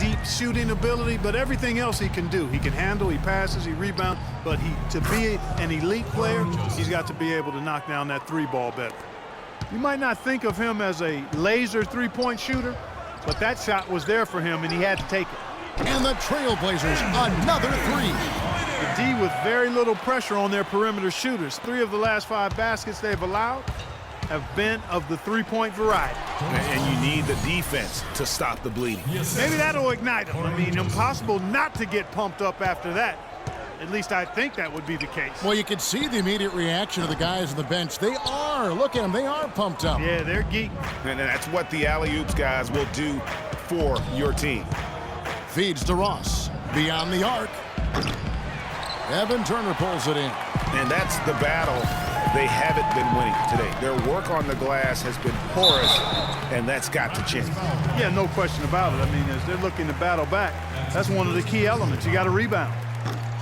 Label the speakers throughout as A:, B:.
A: deep shooting ability, but everything else he can do. He can handle, he passes, he rebounds, but to be an elite player, he's got to be able to knock down that three ball better. You might not think of him as a laser three-point shooter, but that shot was there for him, and he had to take it.
B: And the Trailblazers, another three.
A: The D with very little pressure on their perimeter shooters. 3 of the last 5 baskets they've allowed have been of the three-point variety.
C: And you need the defense to stop the bleeding.
A: Maybe that'll ignite them. I mean, impossible not to get pumped up after that. At least I think that would be the case.
B: Well, you can see the immediate reaction of the guys on the bench. They are. Look at them. They are pumped up.
A: Yeah, they're geeking.
C: And that's what the alley-oops guys will do for your team.
B: Feeds to Ross. Beyond the arc. Evan Turner pulls it in.
C: And that's the battle they haven't been winning today. Their work on the glass has been porous, and that's got to change.
A: Yeah, no question about it. I mean, as they're looking to battle back, that's one of the key elements. You got to rebound.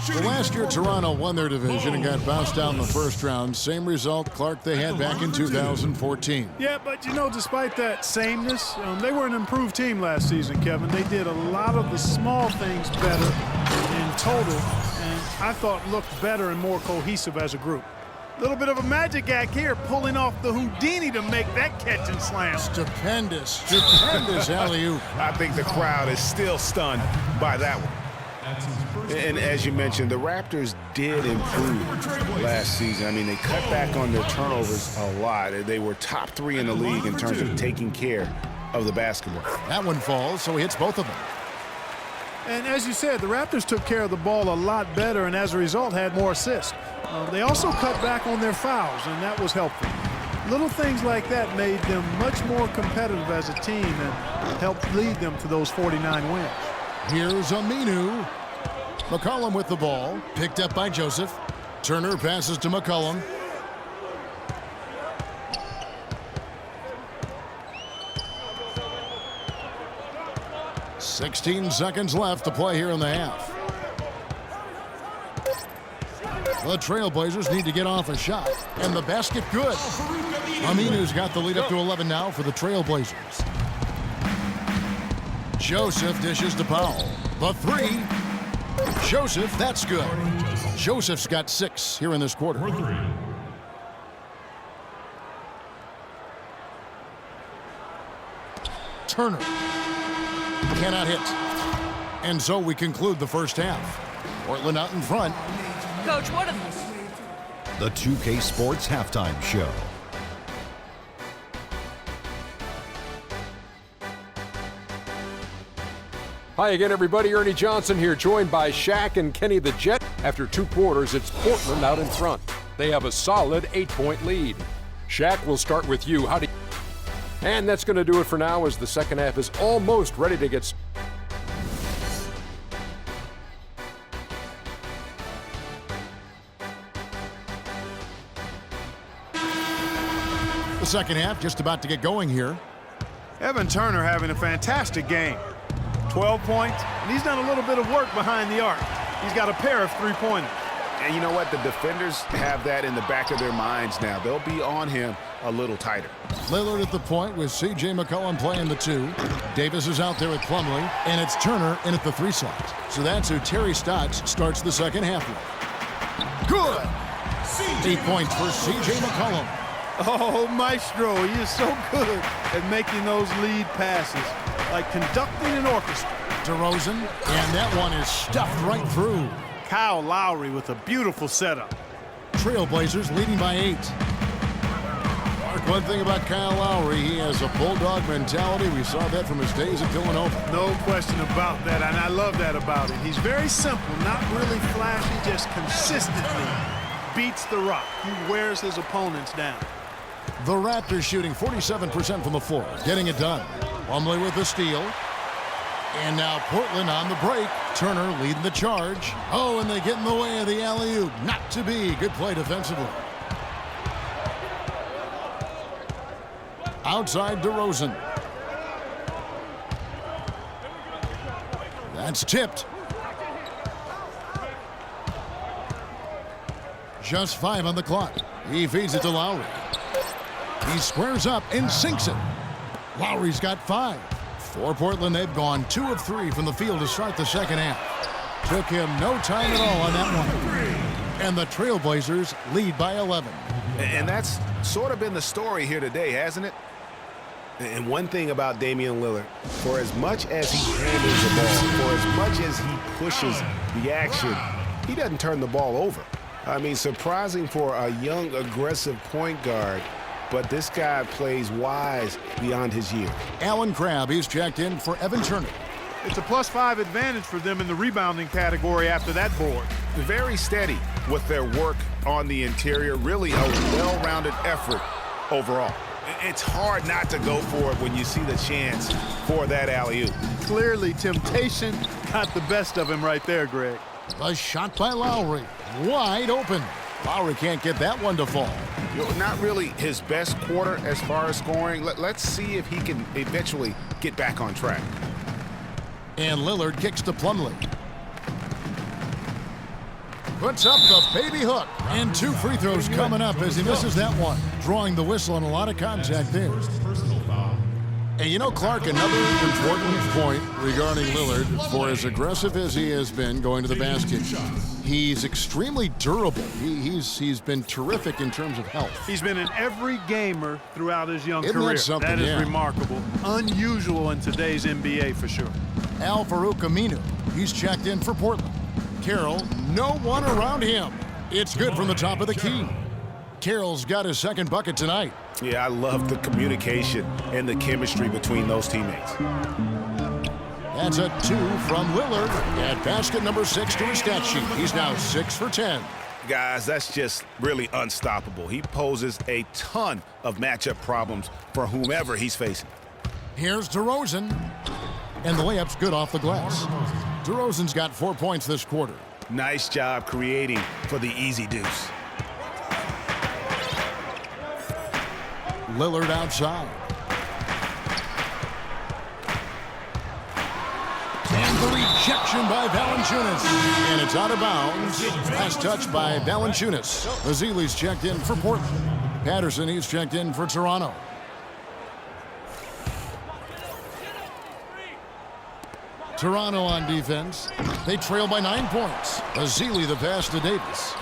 B: Well, last year, Toronto won their division and got bounced out in the first round. Same result, Clark, they had back in 2014.
A: Yeah, but, you know, despite that sameness, they were an improved team last season, Kevin. They did a lot of the small things better in total, and I thought looked better and more cohesive as a group. A little bit of a magic act here, pulling off the Houdini to make that catch and slam.
B: Stupendous alley-oop.
C: I think the crowd is still stunned by that one. And as you mentioned, the Raptors did improve last season. I mean, they cut back on their turnovers a lot. They were top 3 in the league in terms of taking care of the basketball.
B: That one falls, so he hits both of them.
A: And as you said, the Raptors took care of the ball a lot better and as a result had more assists. They also cut back on their fouls, and that was helpful. Little things like that made them much more competitive as a team and helped lead them to those 49 wins.
B: Here's Aminu. McCollum with the ball, picked up by Joseph. Turner passes to McCollum. "16 seconds left to play here in the half. The Trailblazers need to get off a shot, and the basket good. Aminu's got the lead up to 11 now for the Trailblazers. Joseph dishes to Powell. The 3. Joseph, that's good. Joseph's got 6 here in this quarter. Turner cannot hit. And so we conclude the first half. Portland out in front.
D: Coach, what of this?
E: The 2K Sports Halftime Show.
F: Hi again, everybody. Ernie Johnson here, joined by Shaq and Kenny the Jet. After 2 quarters, it's Portland out in front. They have a solid 8-point lead. Shaq, we'll start with you. And that's going to do it for now as the second half is almost ready to get started.
B: The second half just about to get going here.
A: Evan Turner having a fantastic game. 12 points, and he's done a little bit of work behind the arc. He's got a pair of three-pointers.
C: And you know what? The defenders have that in the back of their minds now. They'll be on him a little tighter.
B: Lillard at the point with C.J. McCollum playing the 2. Davis is out there with Plumlee, and it's Turner in at the 3 slot. So that's who Terry Stotts starts the second half with. Good! 8 points for C.J. McCollum.
A: Oh, Maestro, he is so good at making those lead passes, like conducting an orchestra.
B: DeRozan, and that one is stuffed right through.
A: Kyle Lowry with a beautiful setup.
B: Trailblazers leading by 8. Mark, one thing about Kyle Lowry, he has a bulldog mentality. We saw that from his days at Villanova.
A: No question about that, and I love that about him. He's very simple, not really flashy, just consistently beats the rock. He wears his opponents down.
B: The Raptors shooting 47% from the floor, getting it done. Plumlee with the steal. And now Portland on the break. Turner leading the charge. Oh, and they get in the way of the alley-oop. Not to be. Good play defensively. Outside DeRozan. That's tipped. Just 5 on the clock. He feeds it to Lowry. He squares up and sinks it. Lowry's got 5. For Portland, they've gone 2 of 3 from the field to start the second half. Took him no time at all on that one. And the Trailblazers lead by 11.
C: And that's sort of been the story here today, hasn't it? And one thing about Damian Lillard, for as much as he handles the ball, for as much as he pushes the action, he doesn't turn the ball over. I mean, surprising for a young, aggressive point guard, but this guy plays wise beyond his years.
B: Allen Crabbe, he's checked in for Evan Turner.
A: It's a +5 advantage for them in the rebounding category after that board.
C: Very steady with their work on the interior. Really a well-rounded effort overall. It's hard not to go for it when you see the chance for that alley-oop.
A: Clearly, temptation got the best of him right there, Greg.
B: A shot by Lowry. Wide open. Lowry can't get that one to fall.
C: Not really his best quarter as far as scoring. Let's see if he can eventually get back on track.
B: And Lillard kicks to Plumlee. Puts up the baby hook. And 2 free throws coming up as he misses that one. Drawing the whistle and a lot of contact there. And you know, Clark, another important point regarding Lillard, for as aggressive as he has been going to the basket, he's extremely durable. He's been terrific in terms of health.
A: He's been an every gamer throughout his young
B: Isn't that
A: career.
B: something?
A: That is
B: Yeah.
A: remarkable. Unusual in today's NBA for sure.
B: Al-Farouq Aminu, he's checked in for Portland. Carroll, no one around him. It's good from the top of the key. Carroll's got his second bucket tonight.
C: Yeah, I love the communication and the chemistry between those teammates.
B: That's a 2 from Lillard at basket number 6 to his stat sheet. He's now 6 for 10.
C: Guys, that's just really unstoppable. He poses a ton of matchup problems for whomever he's facing.
B: Here's DeRozan. And the layup's good off the glass. DeRozan's got 4 points this quarter.
C: Nice job creating for the easy deuce.
B: Lillard outside. And the rejection by Valanciunas. And it's out of bounds. Last touch by Valanciunas. Ezeli's checked in for Portland. Patterson, he's checked in for Toronto. Toronto on defense. They trail by 9 points. Ezeli the pass to Davis.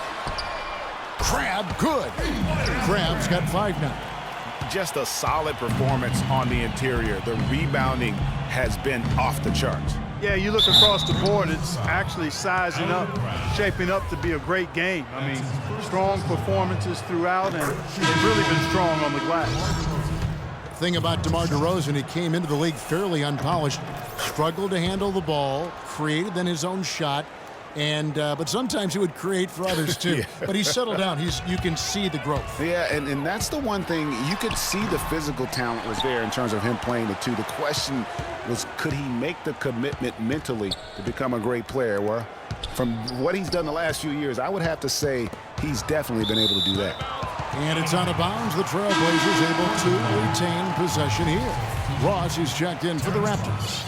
B: Crabbe, good. Crabbe's got 5 now.
C: Just a solid performance on the interior. The rebounding has been off the charts.
A: Yeah, you look across the board, it's actually sizing up, shaping up to be a great game. I mean, strong performances throughout, and they've really been strong on the glass.
B: Thing about DeMar DeRozan, he came into the league fairly unpolished, struggled to handle the ball, created then his own shot, and but sometimes he would create for others too.
C: Yeah.
B: But he's settled down. You can see the growth.
C: Yeah, and that's the one thing. You could see the physical talent was there in terms of him playing the 2. The question was, could he make the commitment mentally to become a great player? Well, from what he's done the last few years, I would have to say he's definitely been able to do that.
B: And it's out of bounds. The Trailblazers able to retain possession here. Ross is checked in for the Raptors.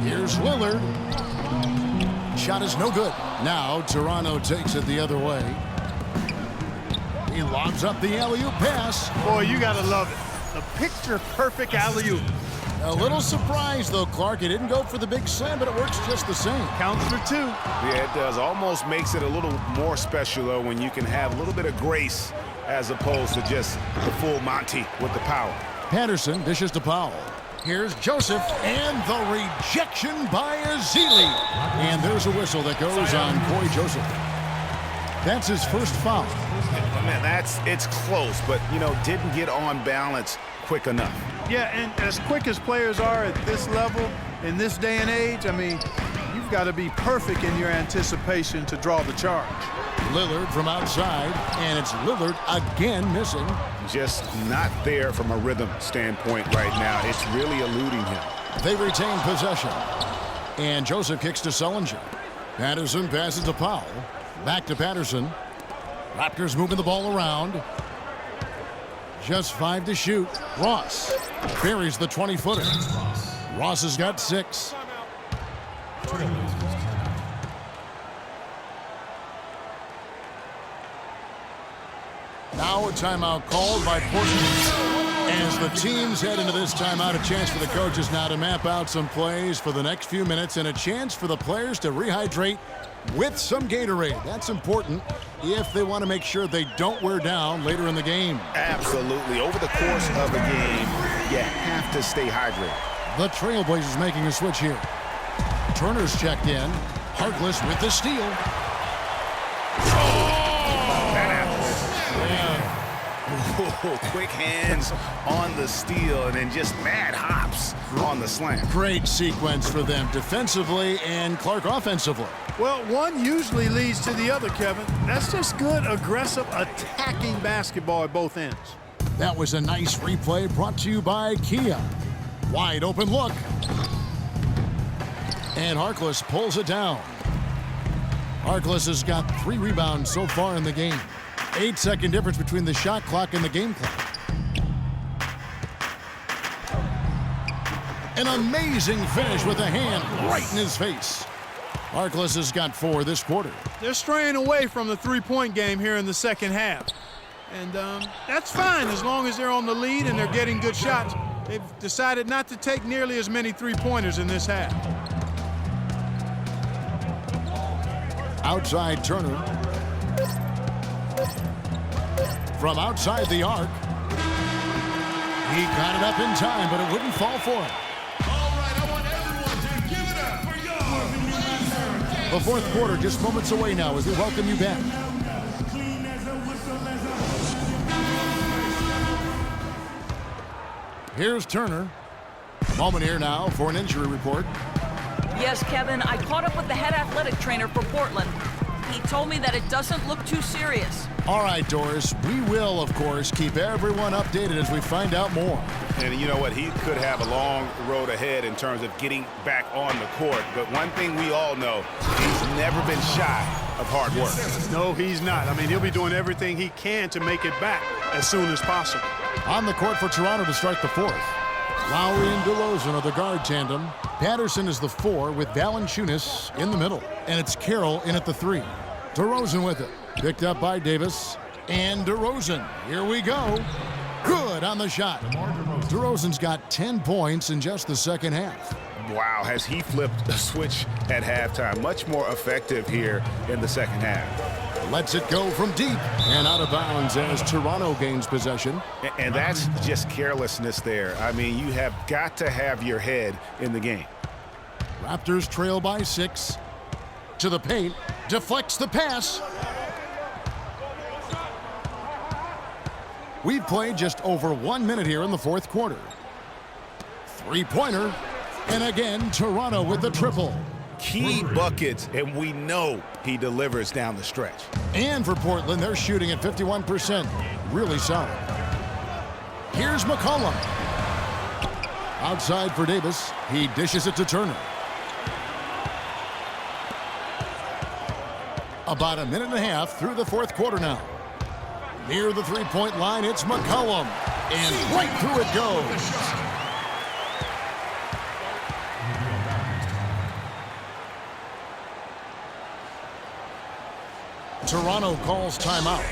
B: Here's Lillard. Shot is no good. Now Toronto takes it the other way. He lobs up the alley-oop pass.
A: Boy, you got to love it. The picture-perfect alley-oop.
B: A little surprised, though, Clark. He didn't go for the big slam, but it works just the same.
A: Counts for 2.
C: Yeah, it does. Almost makes it a little more special, though, when you can have a little bit of grace as opposed to just the full Monty with the power.
B: Patterson dishes to Powell. Here's Joseph, and the rejection by Ezeli. And there's a whistle that goes on Corey Joseph. That's his first foul.
C: Man, it's close, but, didn't get on balance quick enough.
A: Yeah, and as quick as players are at this level, in this day and age, I mean, you've got to be perfect in your anticipation to draw the charge.
B: Lillard from outside, and it's Lillard again missing.
C: Just not there from a rhythm standpoint right now. It's really eluding him.
B: They retain possession. And Joseph kicks to Sullinger. Patterson passes to Powell. Back to Patterson. Raptors moving the ball around. Just 5 to shoot. Ross buries the 20-footer. Ross has got 6. Now timeout called by Portland. As the teams head into this timeout, a chance for the coaches now to map out some plays for the next few minutes and a chance for the players to rehydrate with some Gatorade. That's important if they want to make sure they don't wear down later in the game.
C: Absolutely. Over the course of a game, you have to stay hydrated.
B: The Trailblazers making a switch here. Turner's checked in. Harkless with the steal.
C: Quick hands on the steal and then just mad hops on the slam.
B: Great sequence for them defensively and Clark offensively.
A: Well, one usually leads to the other, Kevin. That's just good, aggressive, attacking basketball at both ends.
B: That was a nice replay brought to you by Kia. Wide open look. And Harkless pulls it down. Harkless has got 3 rebounds so far in the game. 8-second difference between the shot clock and the game clock. An amazing finish with a hand right in his face. Harkless has got 4 this quarter.
A: They're straying away from the three-point game here in the second half. And that's fine as long as they're on the lead and they're getting good shots. They've decided not to take nearly as many three-pointers in this half.
B: Outside Turner. From outside the arc. He got it up in time, but it wouldn't fall for him.
G: All right, I want everyone to give it up for your
B: The fourth quarter just moments away now as we welcome you back. Here's Turner. A moment here now for an injury report.
D: Yes, Kevin, I caught up with the head athletic trainer for Portland. He told me that it doesn't look too serious.
B: All right, Doris, we will, of course, keep everyone updated as we find out more.
C: And you know what? He could have a long road ahead in terms of getting back on the court. But one thing we all know, he's never been shy of hard work.
A: No, he's not. I mean, he'll be doing everything he can to make it back as soon as possible.
B: On the court for Toronto to start the fourth. Lowry and DeRozan are the guard tandem. Patterson is the 4 with Valanciunas in the middle. And it's Carroll in at the 3. DeRozan with it. Picked up by Davis. And DeRozan. Here we go. Good on the shot. DeRozan's got 10 points in just the second half.
C: Wow, has he flipped a switch at halftime. Much more effective here in the second half.
B: Lets it go from deep and out of bounds as Toronto gains possession.
C: And that's just carelessness there. I mean, you have got to have your head in the game.
B: Raptors trail by 6. To the paint. Deflects the pass. We've played just over 1 minute here in the fourth quarter. Three-pointer. And again, Toronto with the triple.
C: Key buckets, and we know he delivers down the stretch.
B: And for Portland, they're shooting at 51%. Really solid. Here's McCollum. Outside for Davis. He dishes it to Turner. About a minute and a half through the fourth quarter now. Near the three-point line, it's McCollum. And right through it goes. Toronto calls timeout.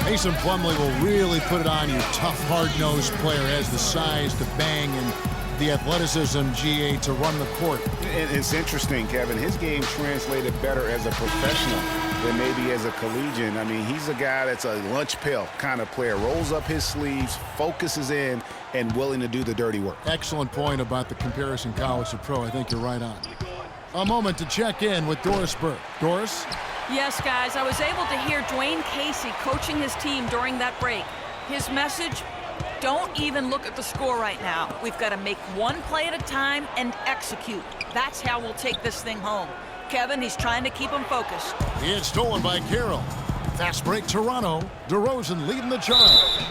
B: Mason Plumlee will really put it on you. Tough, hard-nosed player, has the size to bang and the athleticism, GA, to run the court.
C: And it's interesting, Kevin. His game translated better as a professional than maybe as a collegian. I mean, he's a guy that's a lunch pail kind of player. Rolls up his sleeves, focuses in, and willing to do the dirty work.
B: Excellent point about the comparison college to pro. I think you're right on. A moment to check in with Doris Burke. Doris?
D: Yes, guys, I was able to hear Dwayne Casey coaching his team during that break. His message, don't even look at the score right now. We've got to make one play at a time and execute. That's how we'll take this thing home. Kevin, he's trying to keep them focused.
B: It's stolen by Carroll. Fast break Toronto. DeRozan leading the charge.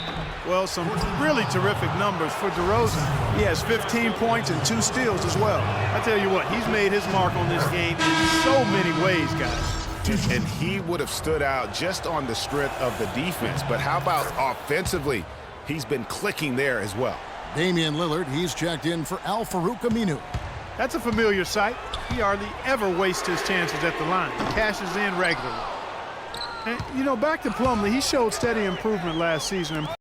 A: Well, some really terrific numbers for DeRozan. He has 15 points and 2 steals as well. I tell you what, he's made his mark on this game in so many ways, guys.
C: And he would have stood out just on the strength of the defense. But how about offensively? He's been clicking there as well.
B: Damian Lillard, he's checked in for Al-Farouq Aminu.
A: That's a familiar sight. He hardly ever wastes his chances at the line. He cashes in regularly. And, you know, back to Plumlee, he showed steady improvement last season.